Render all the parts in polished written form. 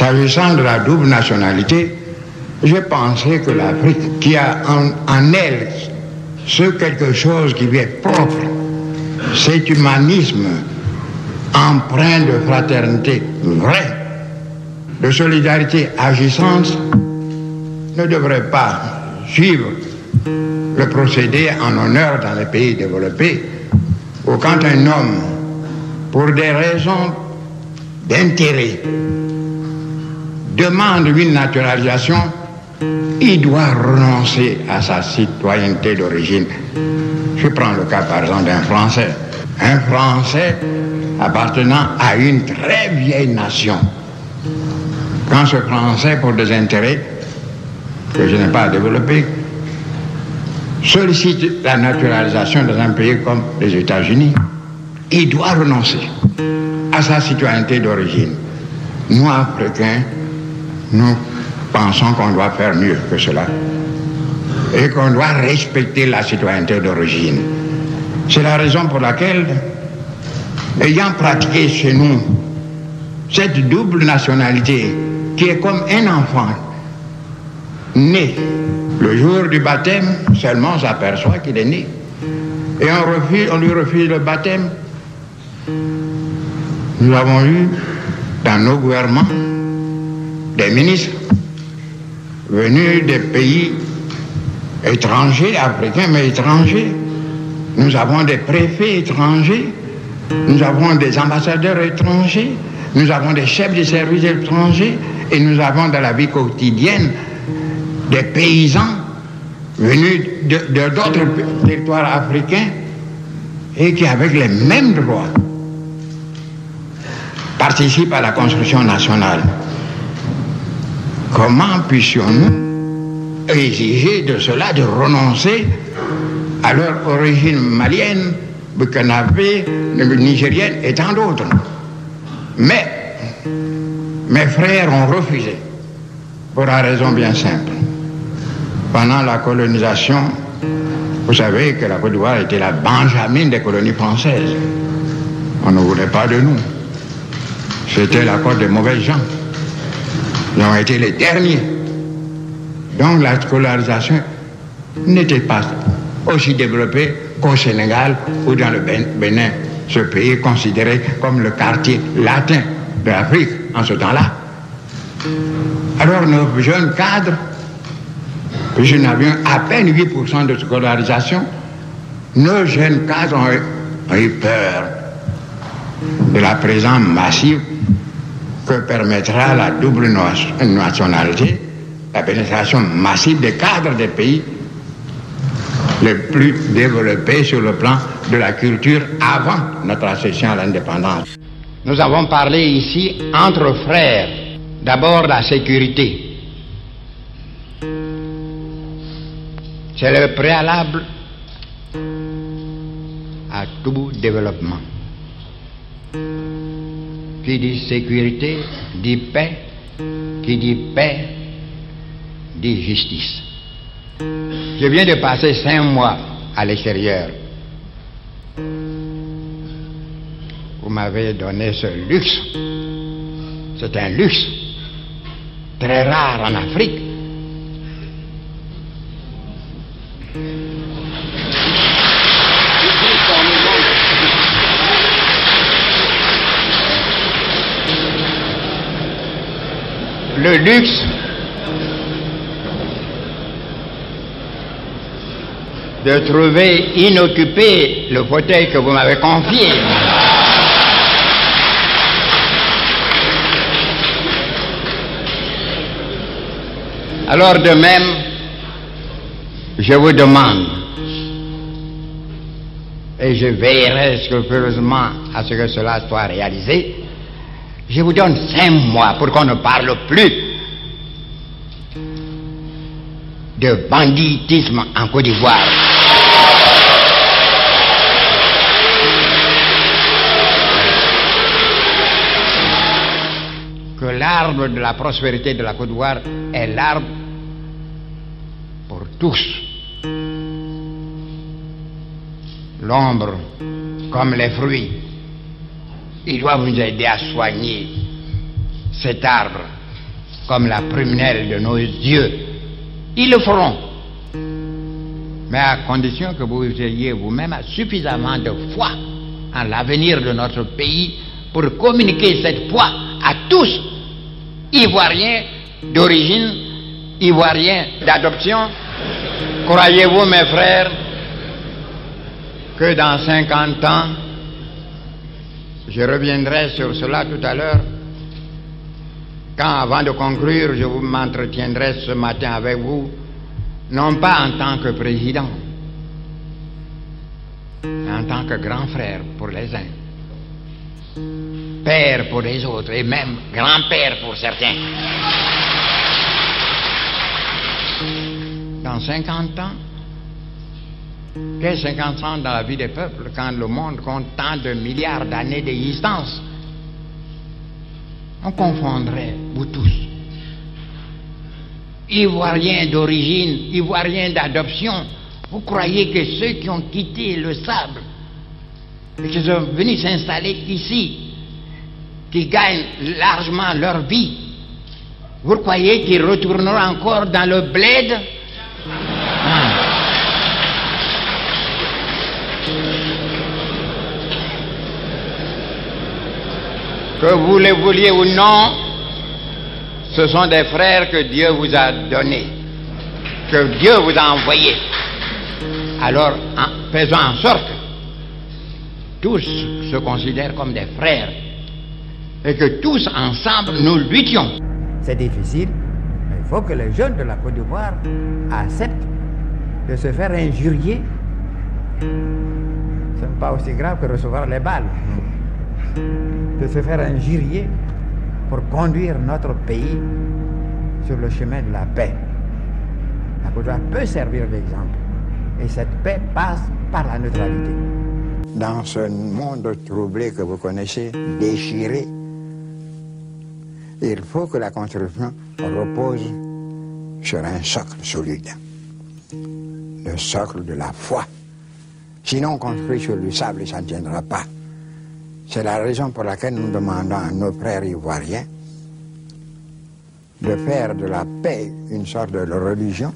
S'agissant de la double nationalité, je pensais que l'Afrique, qui a en elle ce quelque chose qui lui est propre, cet humanisme empreint de fraternité vraie, de solidarité agissante, ne devrait pas suivre le procédé en honneur dans les pays développés, où quand un homme, pour des raisons d'intérêt, demande une naturalisation, il doit renoncer à sa citoyenneté d'origine. Je prends le cas par exemple d'un Français. Un Français appartenant à une très vieille nation. Quand ce Français, pour des intérêts que je n'ai pas développés, sollicite la naturalisation dans un pays comme les États-Unis, il doit renoncer à sa citoyenneté d'origine. Nous, Africains, nous pensons qu'on doit faire mieux que cela et qu'on doit respecter la citoyenneté d'origine. C'est la raison pour laquelle, ayant pratiqué chez nous cette double nationalité qui est comme un enfant né, le jour du baptême, seulement on s'aperçoit qu'il est né. Et on lui refuse le baptême. Nous avons eu dans nos gouvernements des ministres venus des pays étrangers, africains mais étrangers. Nous avons des préfets étrangers, nous avons des ambassadeurs étrangers, nous avons des chefs de services étrangers et nous avons dans la vie quotidienne des paysans venus d'autres territoires africains et qui, avec les mêmes droits, participent à la construction nationale. Comment puissions-nous exiger de cela de renoncer à leur origine malienne, burkinabé, nigérienne et tant d'autres? Mais mes frères ont refusé pour une raison bien simple. Pendant la colonisation, vous savez que la Côte d'Ivoire était la Benjamine des colonies françaises. On ne voulait pas de nous. C'était la côte des mauvais gens. Ils ont été les derniers. Donc la scolarisation n'était pas aussi développée qu'au Sénégal ou dans le Bénin, ce pays considéré comme le quartier latin de l'Afrique en ce temps-là. Alors nos jeunes cadres, puisque nous avions à peine 8% de scolarisation, nos jeunes cadres ont eu peur de la présence massive que permettra la double nationalité, la pénétration massive des cadres des pays les plus développés sur le plan de la culture avant notre accession à l'indépendance. Nous avons parlé ici entre frères, d'abord la sécurité. C'est le préalable à tout développement. Qui dit sécurité, dit paix. Qui dit paix, dit justice. Je viens de passer 5 mois à l'extérieur. Vous m'avez donné ce luxe. C'est un luxe très rare en Afrique. Le luxe de trouver inoccupé le fauteuil que vous m'avez confié. Alors de même, je vous demande, et je veillerai scrupuleusement à ce que cela soit réalisé, je vous donne 5 mois pour qu'on ne parle plus de banditisme en Côte d'Ivoire. Que l'arbre de la prospérité de la Côte d'Ivoire est l'arbre pour tous. L'ombre comme les fruits. Il doit vous aider à soigner cet arbre comme la prunelle de nos yeux. Ils le feront. Mais à condition que vous ayez vous-même suffisamment de foi en l'avenir de notre pays pour communiquer cette foi à tous, Ivoiriens d'origine, Ivoiriens d'adoption. Croyez-vous, mes frères, que dans 50 ans, je reviendrai sur cela tout à l'heure, quand avant de conclure, je m'entretiendrai ce matin avec vous, non pas en tant que président, mais en tant que grand frère pour les uns, père pour les autres et même grand-père pour certains. Dans 50 ans, qu'est-ce 50 ans dans la vie des peuples quand le monde compte tant de milliards d'années d'existence? On confondrait, vous tous, Ivoiriens d'origine, Ivoiriens d'adoption. Vous croyez que ceux qui ont quitté le sable et qui sont venus s'installer ici, qui gagnent largement leur vie, vous croyez qu'ils retourneront encore dans le bled? Que vous le vouliez ou non, ce sont des frères que Dieu vous a donnés, que Dieu vous a envoyés. Alors, faisons en sorte que tous se considèrent comme des frères et que tous ensemble nous luttions. C'est difficile, mais il faut que les jeunes de la Côte d'Ivoire acceptent de se faire injurier. Ce n'est pas aussi grave que recevoir les balles. De se faire injurier pour conduire notre pays sur le chemin de la paix. La Côte d'Ivoire peut servir d'exemple. Et cette paix passe par la neutralité. Dans ce monde troublé que vous connaissez, déchiré, il faut que la construction repose sur un socle solide. Le socle de la foi. Sinon, construit sur du sable, ça ne tiendra pas. C'est la raison pour laquelle nous demandons à nos frères ivoiriens de faire de la paix une sorte de religion.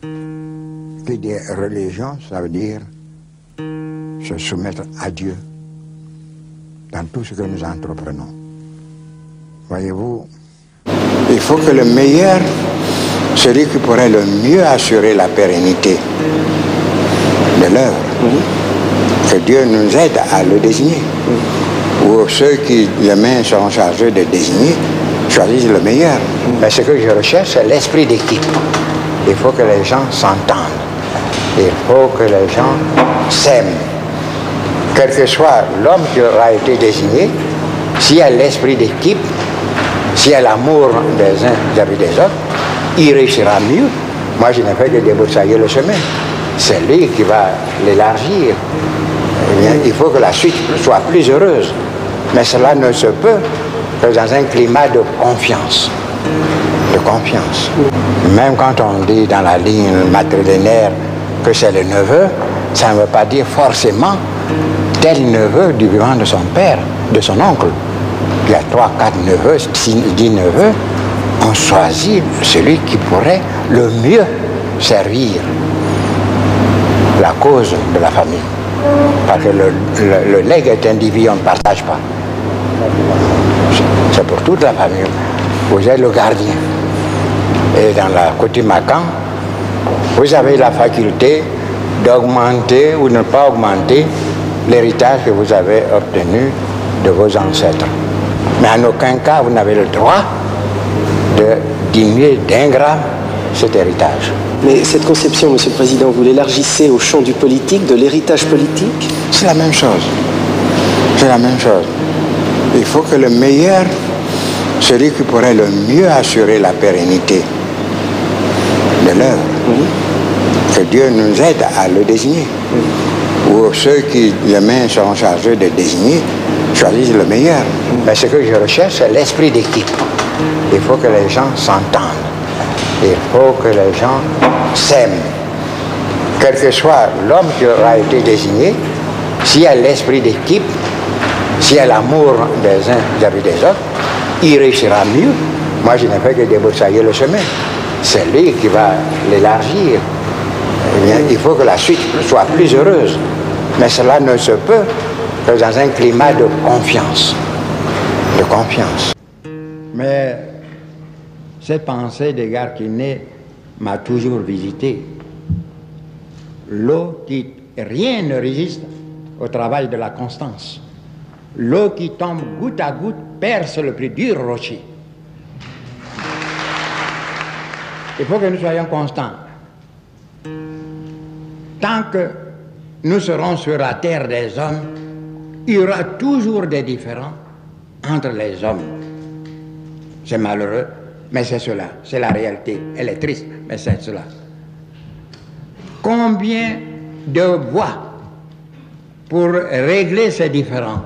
Qui dit religion, ça veut dire se soumettre à Dieu dans tout ce que nous entreprenons. Voyez-vous, il faut que le meilleur, celui qui pourrait le mieux assurer la pérennité de l'œuvre, que Dieu nous aide à le désigner. Ou ceux qui, les mains sont chargés de désigner, choisissent le meilleur. Mais ce que je recherche, c'est l'esprit d'équipe. Il faut que les gens s'entendent. Il faut que les gens s'aiment. Quel que soit l'homme qui aura été désigné, s'il y a l'esprit d'équipe, s'il y a l'amour des uns vis-à-vis des autres, il réussira mieux. Moi, je n'ai fait que débroussailler le chemin. C'est lui qui va l'élargir. Il faut que la suite soit plus heureuse. Mais cela ne se peut que dans un climat de confiance. De confiance. Même quand on dit dans la ligne matrilinéaire que c'est le neveu, ça ne veut pas dire forcément tel neveu du vivant de son père, de son oncle. Il y a 3, 4 neveux, 10 neveux. On choisit celui qui pourrait le mieux servir la cause de la famille. Parce que le legs est individu, on ne partage pas. C'est pour toute la famille. Vous êtes le gardien. Et dans la coutume Macan, vous avez la faculté d'augmenter ou de ne pas augmenter l'héritage que vous avez obtenu de vos ancêtres. Mais en aucun cas, vous n'avez le droit de diminuer d'1 gramme cet héritage. Mais cette conception, Monsieur le Président, vous l'élargissez au champ du politique, de l'héritage politique? C'est la même chose. C'est la même chose. Il faut que le meilleur, celui qui pourrait le mieux assurer la pérennité de l'œuvre, que Dieu nous aide à le désigner. Ou ceux qui, les mains sont chargés de désigner, choisissent le meilleur. Mais ce que je recherche, c'est l'esprit d'équipe. Il faut que les gens s'entendent. Il faut que les gens s'aiment. Quel que soit l'homme qui aura été désigné, s'il y a l'esprit d'équipe, s'il y a l'amour des uns vis-à-vis des autres, il réussira mieux. Moi, je n'ai fait que débroussailler le chemin. C'est lui qui va l'élargir. Eh bien, il faut que la suite soit plus heureuse. Mais cela ne se peut que dans un climat de confiance. De confiance. Mais cette pensée d'Edgar Quinet m'a toujours visité. L'eau qui... Rien ne résiste au travail de la constance. L'eau qui tombe goutte à goutte perce le plus dur rocher. Il faut que nous soyons constants. Tant que nous serons sur la terre des hommes, il y aura toujours des différends entre les hommes. C'est malheureux, mais c'est cela, c'est la réalité. Elle est triste, mais c'est cela. Combien de voies pour régler ces différends?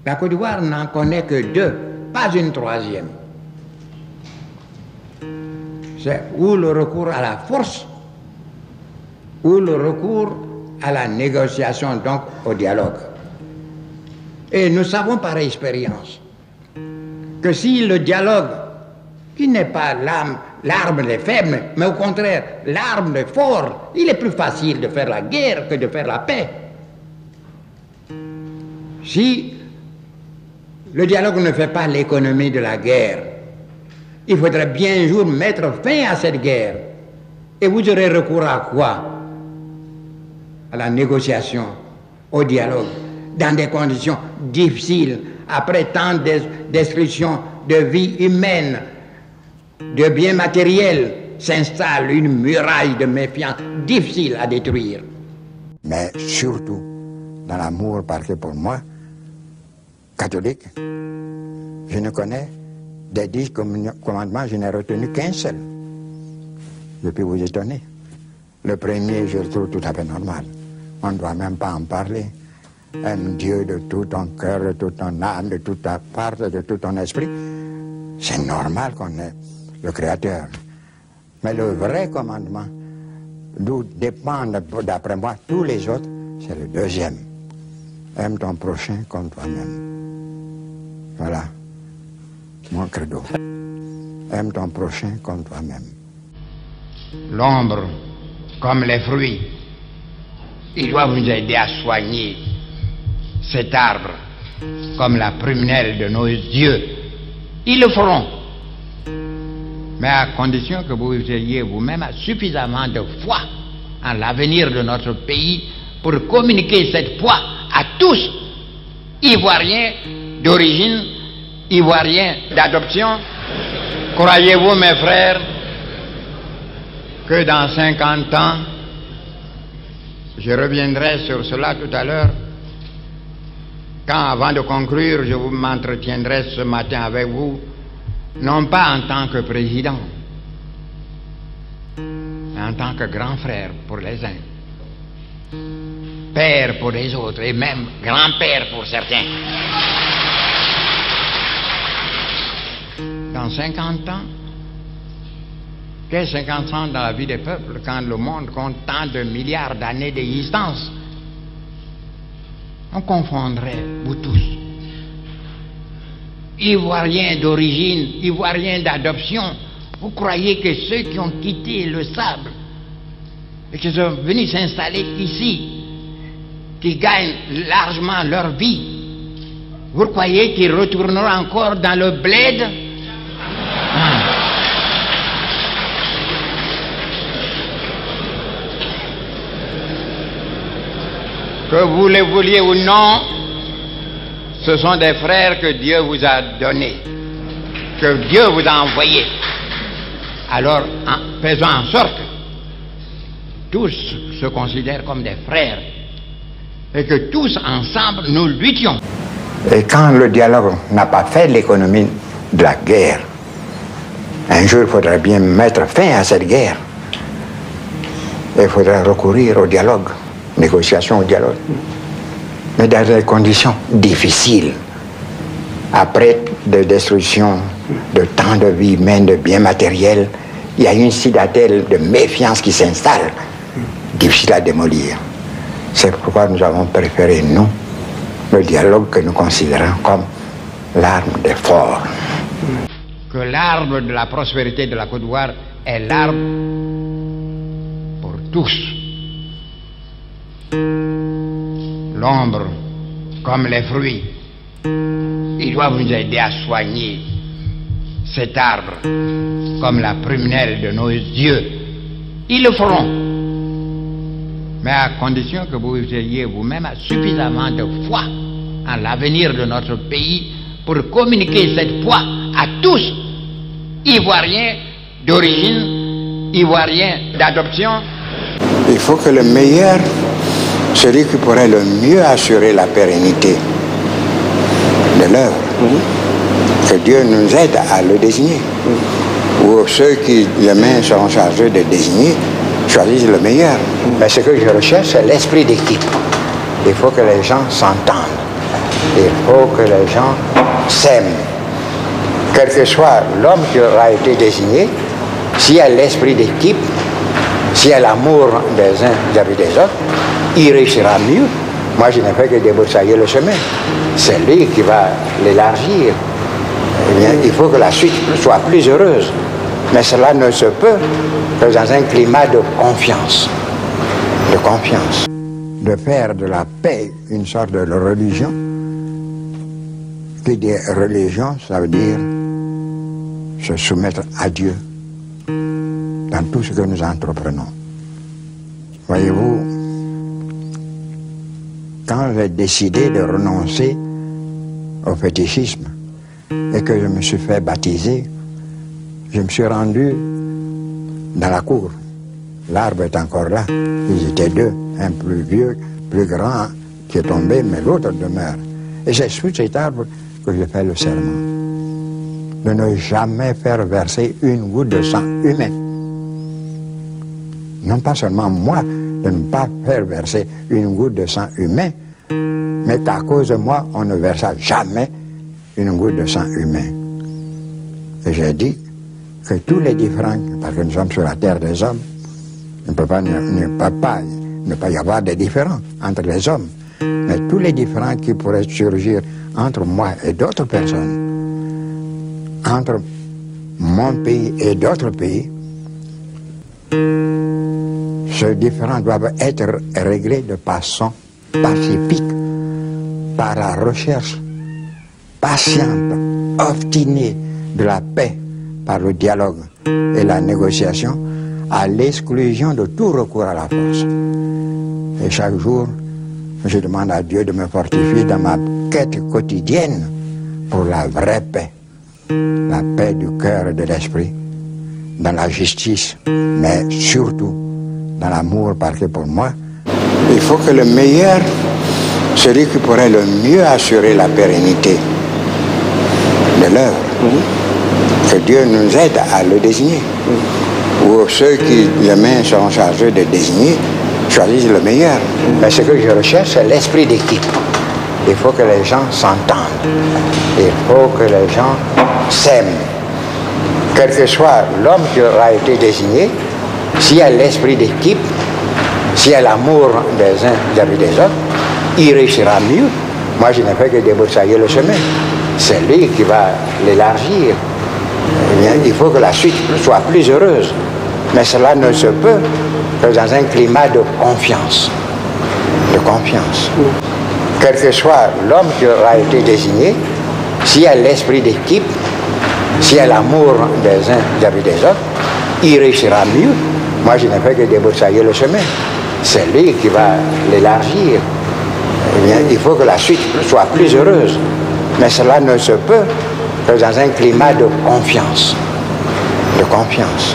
La Côte d'Ivoire n'en connaît que deux, pas une troisième. C'est ou le recours à la force, ou le recours à la négociation, donc au dialogue. Et nous savons par expérience que si le dialogue, qui n'est pas l'arme des faibles, mais au contraire l'arme des forts, il est plus facile de faire la guerre que de faire la paix. Si le dialogue ne fait pas l'économie de la guerre, il faudrait bien un jour mettre fin à cette guerre. Et vous aurez recours à quoi? À la négociation, au dialogue, dans des conditions difficiles, après tant de destruction de vie humaine, de biens matériels, s'installe une muraille de méfiance difficile à détruire. Mais surtout, dans l'amour, parce que pour moi, catholique, je ne connais des 10 commandements, je n'ai retenu qu'un seul. Je peux vous étonner. Le premier, je le trouve tout à fait normal. On ne doit même pas en parler. Aime Dieu de tout ton cœur, de toute ton âme, de toute ta part, de tout ton esprit. C'est normal qu'on ait le Créateur. Mais le vrai commandement, d'où dépendent, d'après moi, tous les autres, c'est le deuxième. Aime ton prochain comme toi-même. Voilà mon credo. Aime ton prochain comme toi-même. L'ombre, comme les fruits, il doit vous aider à soigner cet arbre, comme la prunelle de nos yeux. Ils le feront. Mais à condition que vous ayez vous-même suffisamment de foi en l'avenir de notre pays pour communiquer cette foi à tous, Ivoiriens d'origine, Ivoiriens d'adoption. Croyez-vous, mes frères, que dans 50 ans, je reviendrai sur cela tout à l'heure, quand avant de conclure, je m'entretiendrai ce matin avec vous, non pas en tant que président, mais en tant que grand frère pour les uns, père pour les autres, et même grand-père pour certains. Dans 50 ans, qu'est-ce 50 ans dans la vie des peuples quand le monde compte tant de milliards d'années d'existence? On confondrait, vous tous, Ivoiriens d'origine, Ivoiriens d'adoption. Vous croyez que ceux qui ont quitté le sable et qui sont venus s'installer ici, qui gagnent largement leur vie, vous croyez qu'ils retourneront encore dans le bled? Que vous le vouliez ou non, ce sont des frères que Dieu vous a donnés, que Dieu vous a envoyés. Alors, faisons en sorte que tous se considèrent comme des frères et que tous ensemble nous luttions. Et quand le dialogue n'a pas fait l'économie de la guerre, un jour il faudrait bien mettre fin à cette guerre. Il faudrait recourir au dialogue. Négociation au dialogue, mais dans des conditions difficiles. Après des destructions de tant de vies humaines, de biens matériels, il y a une citadelle de méfiance qui s'installe, difficile à démolir. C'est pourquoi nous avons préféré, nous, le dialogue que nous considérons comme l'arme des forts. que l'arbre de la prospérité de la Côte d'Ivoire est l'arbre pour tous. L'ombre, comme les fruits, il doit vous aider à soigner cet arbre, comme la prunelle de nos yeux. Ils le feront, mais à condition que vous ayez vous-même suffisamment de foi en l'avenir de notre pays pour communiquer cette foi à tous, Ivoiriens d'origine, Ivoiriens d'adoption. Il faut que le meilleur, celui qui pourrait le mieux assurer la pérennité de l'œuvre, que Dieu nous aide à le désigner. Ou ceux qui demain seront chargés de désigner choisissent le meilleur. Mais ce que je recherche, c'est l'esprit d'équipe. Il faut que les gens s'entendent. Il faut que les gens s'aiment. Quel que soit l'homme qui aura été désigné, s'il y a l'esprit d'équipe, s'il y a l'amour des uns vis-à-vis des autres, il réussira mieux. Moi, je n'ai fait que débroussailler le chemin. C'est lui qui va l'élargir. Eh bien, il faut que la suite soit plus heureuse. Mais cela ne se peut que dans un climat de confiance. De confiance. De faire de la paix une sorte de religion. Qui dit religion, ça veut dire se soumettre à Dieu dans tout ce que nous entreprenons. Voyez-vous, quand j'ai décidé de renoncer au fétichisme et que je me suis fait baptiser, je me suis rendu dans la cour. L'arbre est encore là. Ils étaient deux, un plus vieux, plus grand, qui est tombé, mais l'autre demeure. Et c'est sous cet arbre que j'ai fait le serment de ne jamais faire verser une goutte de sang humain. Non pas seulement moi, de ne pas faire verser une goutte de sang humain, mais qu'à cause de moi, on ne versa jamais une goutte de sang humain. Et j'ai dit que tous les différents, parce que nous sommes sur la terre des hommes, il ne peut pas y avoir de différends entre les hommes, mais tous les différends qui pourraient surgir entre moi et d'autres personnes, entre mon pays et d'autres pays, ces différends doivent être réglés de façon pacifique, par la recherche patiente, obstinée de la paix, par le dialogue et la négociation, à l'exclusion de tout recours à la force. Et chaque jour, je demande à Dieu de me fortifier dans ma quête quotidienne pour la vraie paix. La paix du cœur et de l'esprit, dans la justice, mais surtout dans l'amour, parce que pour moi, il faut que le meilleur, celui qui pourrait le mieux assurer la pérennité de l'œuvre, que Dieu nous aide à le désigner. Ou ceux qui demain seront chargés de désigner choisissent le meilleur. Mais ce que je recherche, c'est l'esprit d'équipe. Il faut que les gens s'entendent. Il faut que les gens s'aiment. Quel que soit l'homme qui aura été désigné, s'il y a l'esprit d'équipe, s'il y a l'amour des uns vis-à-vis des autres, il réussira mieux. Moi, je n'ai fait que débroussailler le chemin. C'est lui qui va l'élargir. Eh bien, il faut que la suite soit plus heureuse. Mais cela ne se peut que dans un climat de confiance. De confiance. Quel que soit l'homme qui aura été désigné, s'il y a l'esprit d'équipe, s'il y a l'amour des uns vis-à-vis des autres, il réussira mieux. Moi, je n'ai fait que débroussailler le chemin. C'est lui qui va l'élargir. Eh bien, il faut que la suite soit plus heureuse. Mais cela ne se peut que dans un climat de confiance. De confiance.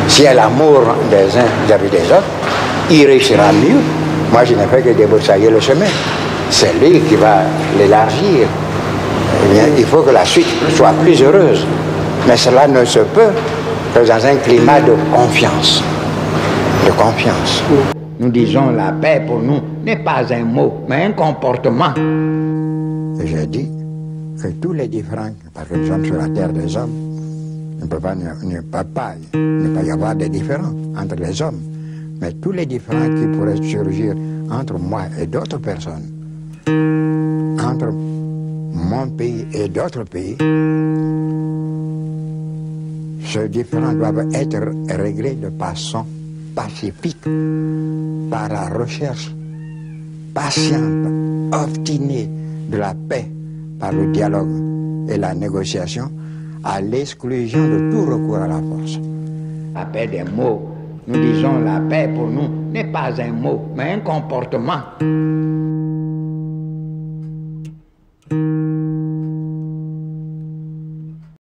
S'il y a l'amour des uns vis-à-vis des autres, il réussira mieux. Moi, je n'ai fait que débroussailler le chemin. C'est lui qui va l'élargir. Eh bien, il faut que la suite soit plus heureuse. Mais cela ne se peut que dans un climat de confiance. De confiance. Nous disons la paix pour nous n'est pas un mot, mais un comportement. Et j'ai dit que tous les différents, parce que nous sommes sur la terre des hommes, il ne peut pas y avoir de différends entre les hommes, mais tous les différends qui pourraient surgir entre moi et d'autres personnes, entre mon pays et d'autres pays, Ces différends doivent être réglés de façon pacifique par la recherche patiente, obstinée de la paix par le dialogue et la négociation, à l'exclusion de tout recours à la force. La paix des mots. Nous disons la paix pour nous n'est pas un mot, mais un comportement.